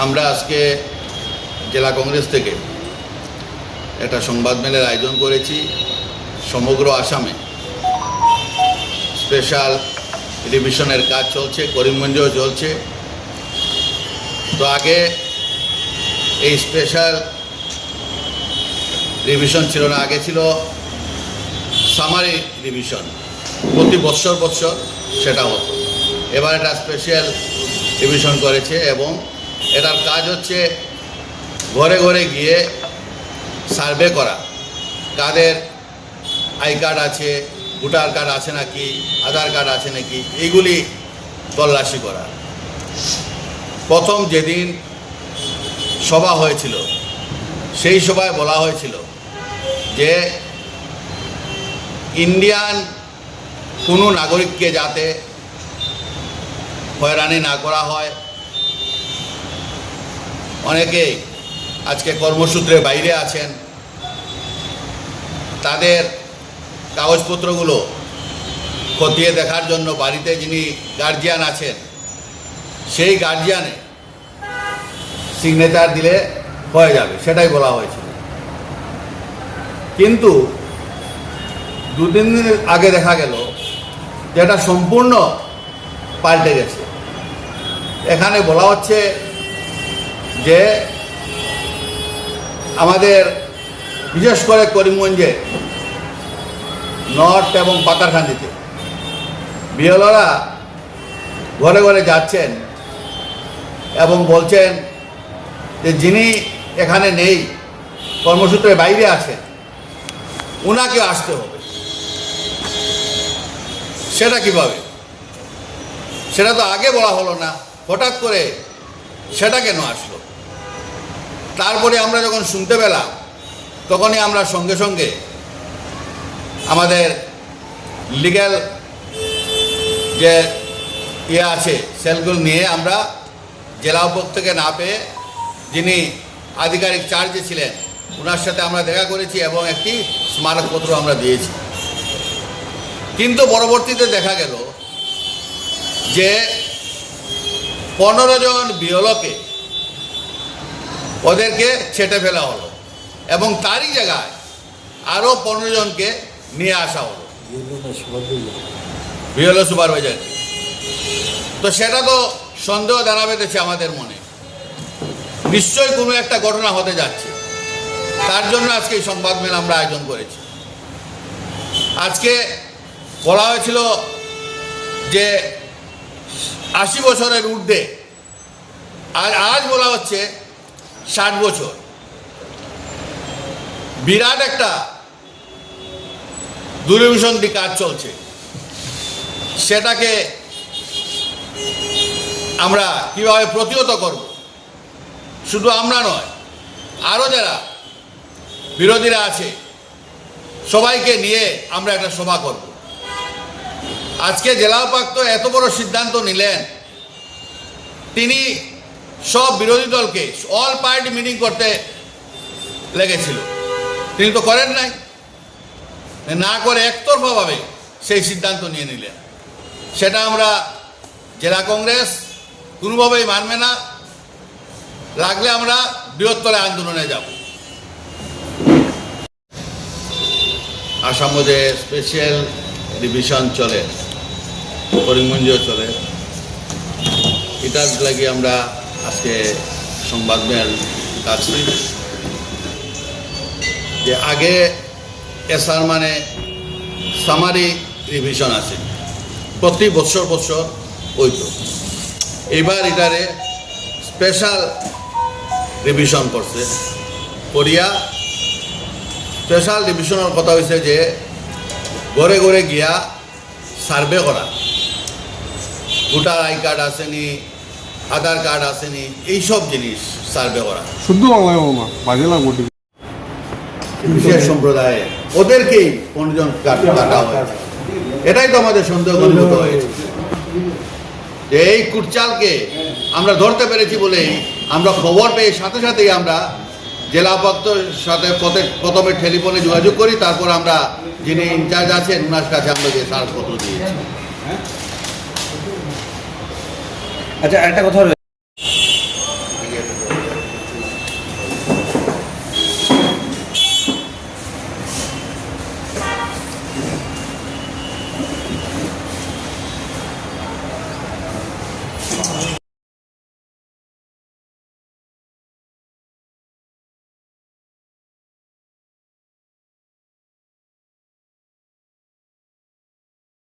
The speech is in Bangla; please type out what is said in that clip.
আমরা আজকে জেলা কংগ্রেস থেকে একটা সংবাদ মেলের আয়োজন করেছি। সমগ্র আসামে স্পেশাল রিভিশনের কাজ চলছে, করিমগঞ্জেও চলছে। তো আগে এই স্পেশাল রিভিশন ছিল না, আগে ছিল সামারি রিভিশন, প্রতি বৎসর সেটা হতো। এবার এটা স্পেশাল রিভিশন করেছে এবং এটার কাজ হচ্ছে ঘরে ঘরে গিয়ে সার্ভে করা, কাদের আই কার্ড আছে, ভোটার কার্ড আছে নাকি, আধার কার্ড আছে নাকি, এইগুলি তল্লাশি করা। প্রথম যেদিন সভা হয়েছিল সেই সভায় বলা হয়েছিল যে ইন্ডিয়ান কোনো নাগরিককে যাতে হয়রানি না করা হয়। অনেকেই আজকে কর্মসূত্রে বাইরে আছেন, তাদের কাগজপত্রগুলো খতিয়ে দেখার জন্য বাড়িতে যিনি গার্জিয়ান আছেন সেই গার্জিয়ানে সিগনেচার দিলে হয়ে যাবে, সেটাই বলা হয়েছিল। কিন্তু দুদিন আগে দেখা গেল যেটা সম্পূর্ণ পাল্টে গেছে। এখানে বলা হচ্ছে যে আমাদের বিশেষ করে করিমগঞ্জে নর্থ এবং পাতারকান্দিতে বিএলওরা ঘরে ঘরে যাচ্ছেন এবং বলছেন যে যিনি এখানে নেই, কর্মসূত্রে বাইরে আছেন, ওনাকে আসতে হবে। সেটা কিভাবে? সেটা তো আগে বলা হলো না, হঠাৎ করে সেটা কেন আসলো? তারপরে আমরা যখন শুনতে পেলাম তখনই আমরা সঙ্গে সঙ্গে আমাদের লিগ্যাল যে আছে সেলগুলো নিয়ে আমরা জেলা উপর থেকে না পেয়ে যিনি আধিকারিক চার্জে ছিলেন ওনার সাথে আমরা দেখা করেছি এবং একটি স্মারকপত্র আমরা দিয়েছি। কিন্তু পরবর্তীতে দেখা গেল যে 15 জন বিএলওকে ওদেরকে ছেটে ফেলা হলো এবং তারই জায়গায় আরও 15 জনকে নিয়ে আসা হলো, বিএলও সুপারভাইজার। তো সেটা তো সন্দেহ দানা বেঁধেছে আমাদের মনে, নিশ্চয়ই কোনো একটা ঘটনা হতে যাচ্ছে। তার জন্য আজকে এই সংবাদ মেল আমরা আয়োজন করেছি। আজকে বলা হয়েছিল যে 80 বছরের ঊর্ধ্বে, আর আজ বলা হচ্ছে 60 বছর। বিরাট একটা দূরভিসন্ধি কাজ চলছে, সেটাকে আমরা কিভাবে প্রতিহত করব? শুধু আমরা নয়, আরও যারা বিরোধীরা আছে সবাইকে নিয়ে আমরা একটা সভা করব। আজকে জেলা উপায়ুক্ত এত বড় সিদ্ধান্ত নিলেন, তিনি সব বিরোধী দলকে অল পার্টি মিটিং করতে লেগেছিল, তিনি তো করেন নাই, না করে একতরফাভাবে সেই সিদ্ধান্ত নিয়ে নিলেন। সেটা আমরা জেলা কংগ্রেস কোনোভাবেই মানবে না, লাগলে আমরা বৃহত্তর আন্দোলনে যাব। আসামে যে স্পেশাল ডিভিশন চলে, করিমগঞ্জেও চলে, এটার লাগে আমরা আজকে সংবাদ মেল কাছি। যে আগে এসআর মানে সামারি রিভিশন আছে, প্রতি বছর হইতো। এবার এটারে স্পেশাল রিভিশন করছে করিয়া। স্পেশাল রিভিশনের কথা হয়েছে যে ঘরে ঘরে গিয়া সার্ভে করা, ভোটার আই কার্ড আসেনি, আধার কার্ড আসেনি, এইসব জিনিস সার্ভে করা। শুদ্ধ বাংলায় মামা, বাজে না বটি। বিশেষ সম্প্রদায়ে ওদেরকেই 15 জন কাটা হয়েছে। এটাই তো আমাদের সন্দেহ ঘনীভূত হয়েছে যে এই কুটচালকে আমরা ধরতে পেরেছি বলেই আমরা খবর পেয়ে সাথে সাথেই আমরা জেলা উপায়ুক্তর সাথে প্রথমে টেলিফোনে যোগাযোগ করি, তারপর আমরা যিনি ইনচার্জ আছেন ওনার কাছে আমরা যে স্মারকপত্র দিয়েছি। আচ্ছা, একটা কথা